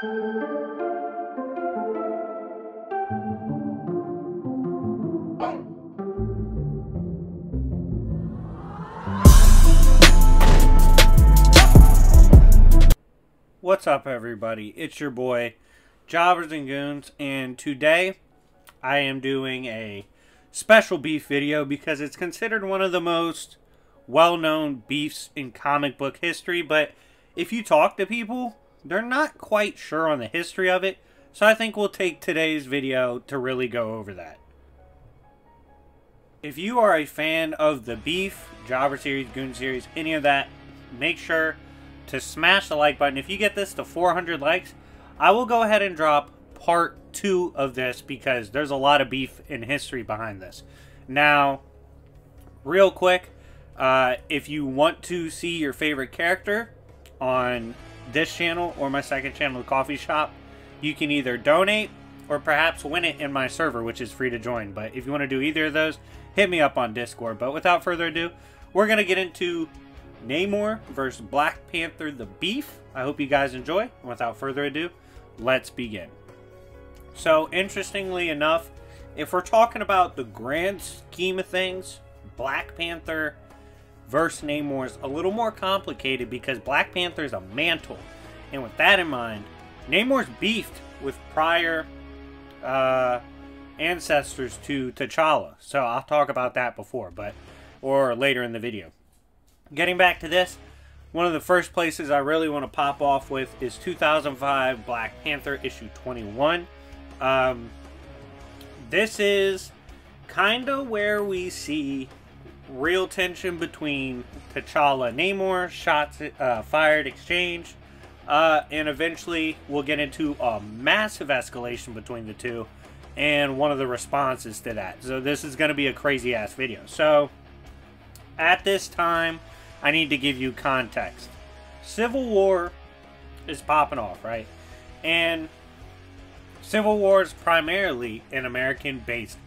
What's up, everybody? It's your boy Jobbers and Goons, and today I am doing a special beef video because it's considered one of the most well-known beefs in comic book history, but if you talk to people, they're not quite sure on the history of it, so I think we'll take today's video to really go over that. If you are a fan of the beef, Jobber series, Goon series, any of that, make sure to smash the like button. If you get this to 400 likes, I will go ahead and drop part 2 of this because there's a lot of beef in history behind this. Now, real quick, if you want to see your favorite character on this channel or my second channel, The Coffee Shop, you can either donate or perhaps win it in my server, which is free to join. But if you want to do either of those, hit me up on Discord. But without further ado, we're going to get into Namor versus Black Panther the Beef. I hope you guys enjoy. And without further ado, let's begin. So, interestingly enough, if we're talking about the grand scheme of things, Black Panther versus Namor is a little more complicated because Black Panther is a mantle. And with that in mind, Namor's beefed with prior ancestors to T'Challa. So I'll talk about that or later in the video. Getting back to this, one of the first places I really want to pop off with is 2005 Black Panther issue 21. This is kind of where we see real tension between T'Challa and Namor, shots fired, exchange, and eventually we'll get into a massive escalation between the two and one of the responses to that. So this is going to be a crazy ass video. So at this time, I need to give you context. Civil War is popping off, right? And Civil War is primarily an American-based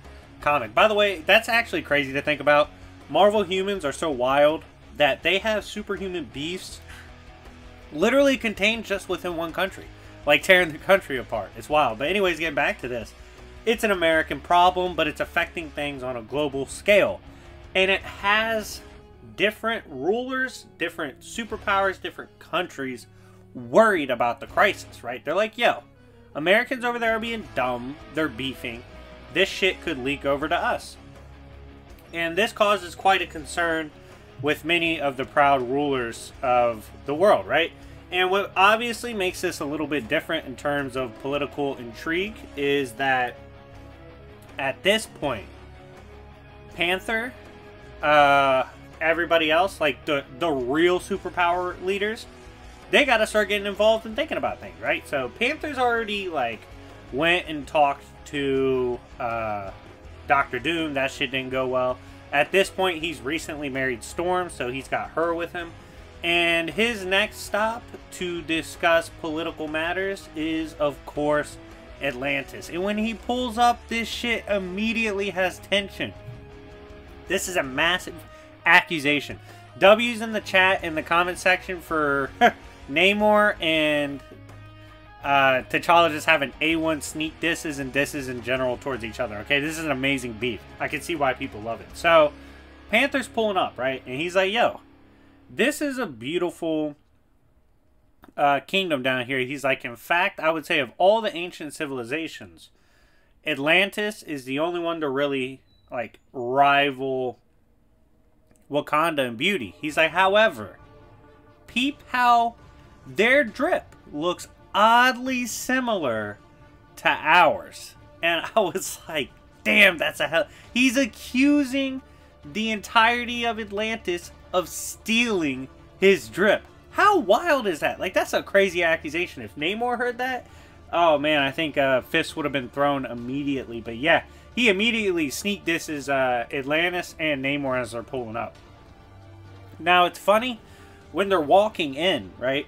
comic. By the way, that's actually crazy to think about. Marvel humans are so wild that they have superhuman beasts literally contained just within one country. Like tearing the country apart. It's wild. But anyways, getting back to this. It's an American problem, but it's affecting things on a global scale. And it has different rulers, different superpowers, different countries worried about the crisis, right? They're like, yo, Americans over there are being dumb. They're beefing. This shit could leak over to us. And this causes quite a concern with many of the proud rulers of the world, right? And what obviously makes this a little bit different in terms of political intrigue is that at this point, Panther, everybody else, like the real superpower leaders, they got to start getting involved and thinking about things, right? So Panther's already like went and talked to Dr. Doom. That shit didn't go well. At this point, he's recently married Storm, so he's got her with him. And his next stop to discuss political matters is, of course, Atlantis. And when he pulls up, this shit immediately has tension. This is a massive accusation. W's in the chat, in the comment section for Namor and T'Challa just having A1 sneak disses and disses in general towards each other. Okay, this is an amazing beef. I can see why people love it. So, Panther's pulling up, right? And he's like, yo, this is a beautiful kingdom down here. He's like, in fact, I would say of all the ancient civilizations, Atlantis is the only one to really, like, rival Wakanda in beauty. He's like, however, peep how their drip looks oddly similar to ours. And I was like, damn, that's a hell. He's accusing the entirety of Atlantis of stealing his drip. How wild is that? Like, that's a crazy accusation. If Namor heard that, oh man, I think fists would have been thrown immediately. But yeah, he immediately sneak disses Atlantis and Namor as they're pulling up. Now, it's funny, when they're walking in, right?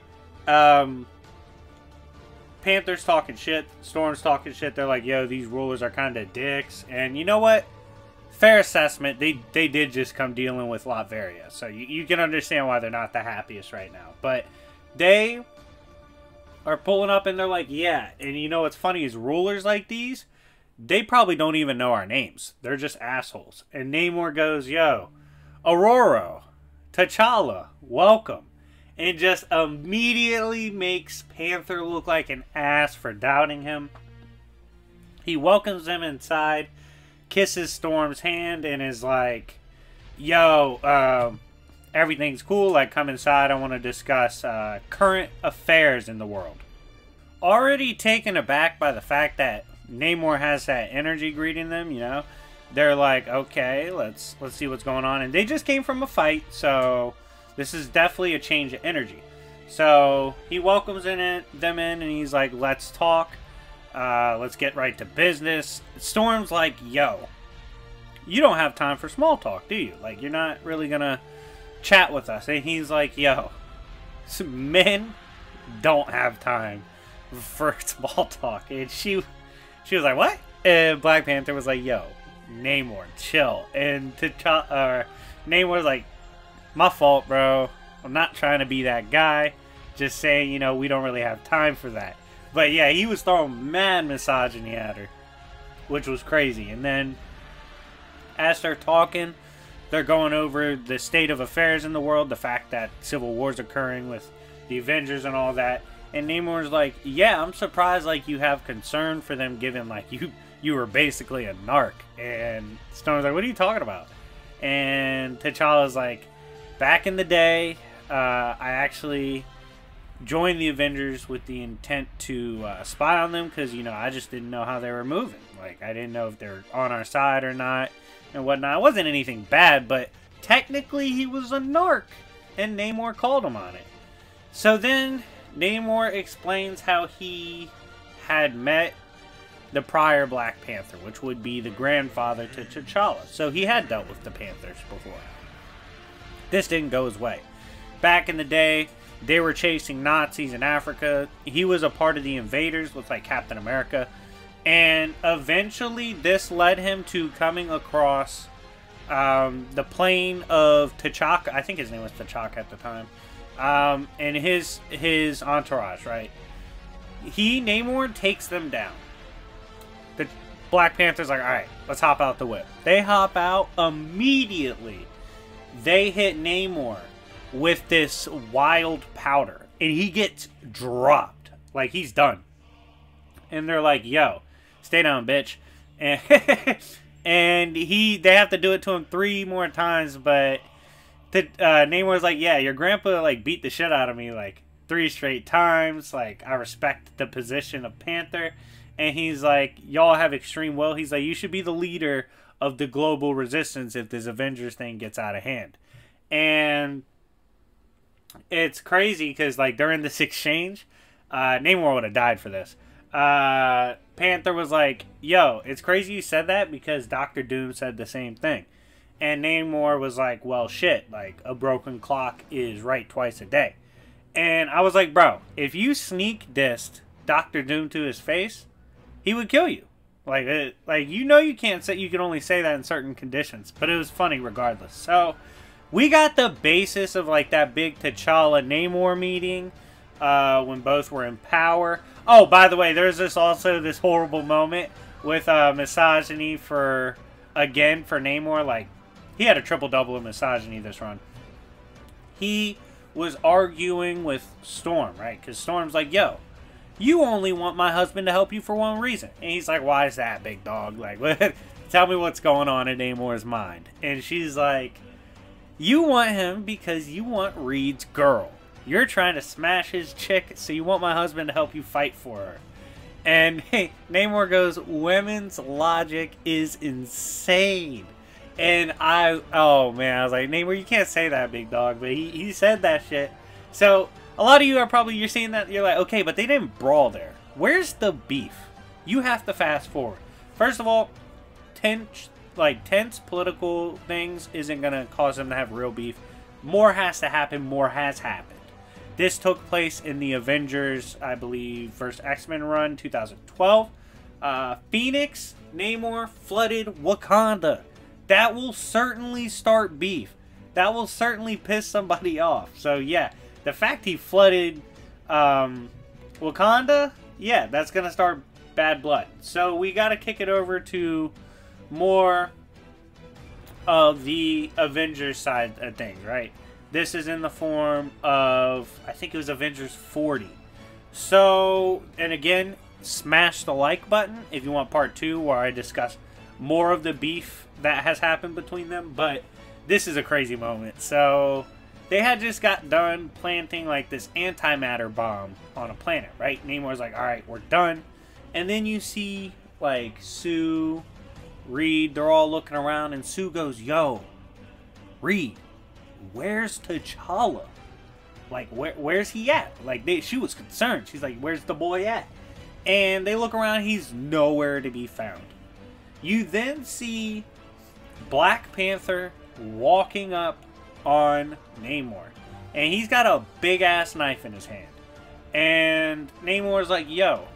Panther's talking shit, Storm's talking shit. They're like, yo, these rulers are kind of dicks. And you know what? Fair assessment, they did just come dealing with Latveria. So you can understand why they're not the happiest right now. But they are pulling up and they're like, yeah. And you know what's funny is rulers like these, they probably don't even know our names. They're just assholes. And Namor goes, yo, Aurora, T'Challa, welcome. And just immediately makes Panther look like an ass for doubting him. He welcomes them inside, kisses Storm's hand, and is like, yo, everything's cool. Like, come inside. I want to discuss current affairs in the world. Already taken aback by the fact that Namor has that energy greeting them, you know. They're like, okay, let's see what's going on. And they just came from a fight, so this is definitely a change of energy. So he welcomes them in, and he's like, let's talk. Let's get right to business. Storm's like, yo, you don't have time for small talk, do you? Like, you're not really gonna chat with us. And he's like, yo, men don't have time for small talk. And she was like, what? And Black Panther was like, yo, Namor, chill. And Namor was like, my fault, bro. I'm not trying to be that guy. Just saying, you know, we don't really have time for that. But yeah, he was throwing mad misogyny at her, which was crazy. And then, as they're talking, they're going over the state of affairs in the world, the fact that civil war's occurring with the Avengers and all that. And Namor's like, yeah, I'm surprised, like, you have concern for them, given, like, you were basically a narc. And Storm's like, what are you talking about? And T'Challa's like, back in the day, I actually joined the Avengers with the intent to spy on them, because, you know, I just didn't know how they were moving. Like, I didn't know if they're on our side or not and whatnot. It wasn't anything bad, but technically he was a narc, and Namor called him on it. So then Namor explains how he had met the prior Black Panther, which would be the grandfather to T'Challa. So he had dealt with the Panthers before. This didn't go his way. Back in the day, they were chasing Nazis in Africa. He was a part of the invaders, looks like Captain America. And eventually this led him to coming across the plane of T'Chaka. I think his name was T'Chaka at the time. And his entourage, right? Namor takes them down. The Black Panther's like, alright, let's hop out the whip. They hop out immediately. They hit Namor with this wild powder, and he gets dropped. Like, he's done. And they're like, yo, stay down, bitch. And, and they have to do it to him 3 more times, but Namor's like, yeah, your grandpa, like, beat the shit out of me, like, 3 straight times. Like, I respect the position of Panther. And he's like, y'all have extreme will. He's like, you should be the leader of the global resistance if this Avengers thing gets out of hand. And it's crazy because, like, during this exchange, Namor would have died for this. Panther was like, yo, it's crazy you said that because Dr. Doom said the same thing. And Namor was like, well, shit, like, a broken clock is right twice a day. And I was like, bro, if you sneak dissed Dr. Doom to his face, he would kill you. Like, you know, you can't say, you can only say that in certain conditions. But it was funny regardless. So we got the basis of, like, that big T'Challa Namor meeting when both were in power. Oh, by the way, there's also this horrible moment with misogyny for Namor. Like, he had a triple-double of misogyny this run. He was arguing with Storm, right? Because Storm's like, yo, you only want my husband to help you for one reason. And he's like, why is that, big dog? Like, tell me what's going on in Namor's mind. And she's like, you want him because you want Reed's girl. You're trying to smash his chick, so you want my husband to help you fight for her. And hey, Namor goes, women's logic is insane. And oh man, I was like, Namor, you can't say that, big dog. But he said that shit. So a lot of you are probably, you're seeing that, you're like, okay, but they didn't brawl there. Where's the beef? You have to fast forward. First of all, tense political things isn't going to cause them to have real beef. More has to happen. More has happened. This took place in the Avengers, I believe, first X-Men run, 2012. Phoenix, Namor flooded Wakanda. That will certainly start beef. That will certainly piss somebody off. So, yeah, the fact he flooded Wakanda, yeah, that's going to start bad blood. So we got to kick it over to more of the Avengers side of things, right? This is in the form of, I think it was Avengers 40. So, and again, smash the like button if you want part 2 where I discuss more of the beef that has happened between them. But this is a crazy moment. So, they had just got done planting like this antimatter bomb on a planet, right? Namor's like, alright, we're done. And then you see like Sue, Reed, they're all looking around, and Sue goes, yo, Reed, where's T'Challa? Like, where's he at? Like, she was concerned. She's like, where's the boy at? And they look around, he's nowhere to be found. You then see Black Panther walking up on Namor. And he's got a big-ass knife in his hand. And Namor's like, yo,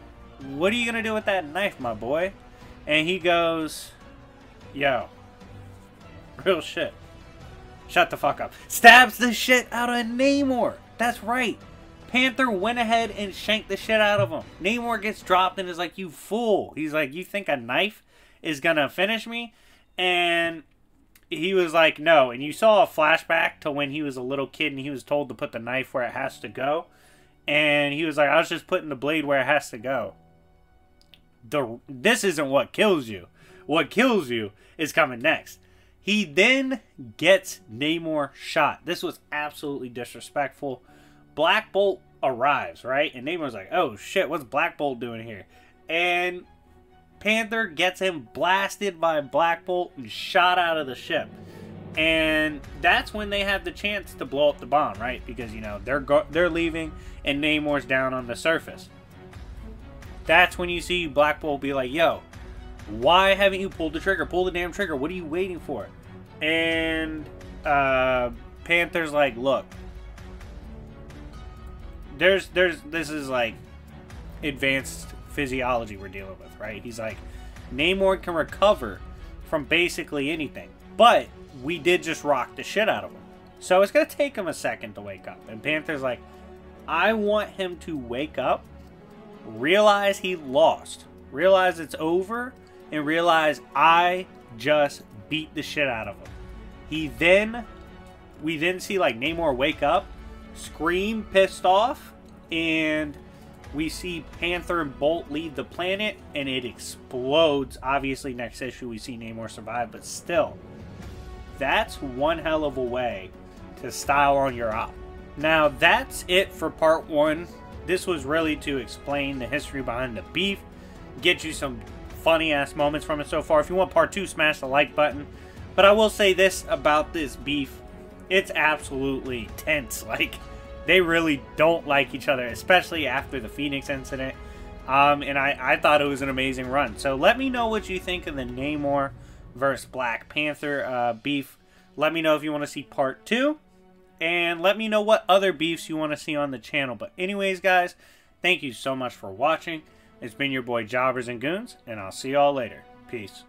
what are you gonna do with that knife, my boy? And he goes, yo, real shit. Shut the fuck up. Stabs the shit out of Namor. That's right. Panther went ahead and shanked the shit out of him. Namor gets dropped and is like, you fool. He's like, you think a knife is gonna finish me? And he was like, no. And you saw a flashback to when he was a little kid and he was told to put the knife where it has to go. And he was like, I was just putting the blade where it has to go. This isn't what kills you. What kills you is coming next. He then gets Namor shot. This was absolutely disrespectful. Black Bolt arrives, right? And Namor's like, oh shit, what's Black Bolt doing here? And Panther gets him blasted by Black Bolt and shot out of the ship. And that's when they have the chance to blow up the bomb, right? Because, you know, they're leaving and Namor's down on the surface. That's when you see Black Bolt be like, yo, why haven't you pulled the trigger? Pull the damn trigger. What are you waiting for? And Panther's like, look, this is like advanced physiology we're dealing with, right? He's like, Namor can recover from basically anything, but we did just rock the shit out of him. So it's going to take him a second to wake up. And Panther's like, I want him to wake up, realize he lost, realize it's over, and realize I just beat the shit out of him. We then see like Namor wake up, scream pissed off, and we see Panther and Bolt leave the planet, and it explodes. Obviously, next issue we see Namor survive, but still, that's one hell of a way to style on your op. Now, that's it for part 1. This was really to explain the history behind the beef, get you some funny-ass moments from it so far. If you want part 2, smash the like button. But I will say this about this beef. It's absolutely tense. Like, they really don't like each other, especially after the Phoenix incident. And I thought it was an amazing run. So let me know what you think of the Namor versus Black Panther beef. Let me know if you want to see part 2. And let me know what other beefs you want to see on the channel. But anyways, guys, thank you so much for watching. It's been your boy Jobbers and Goons, and I'll see y'all later. Peace.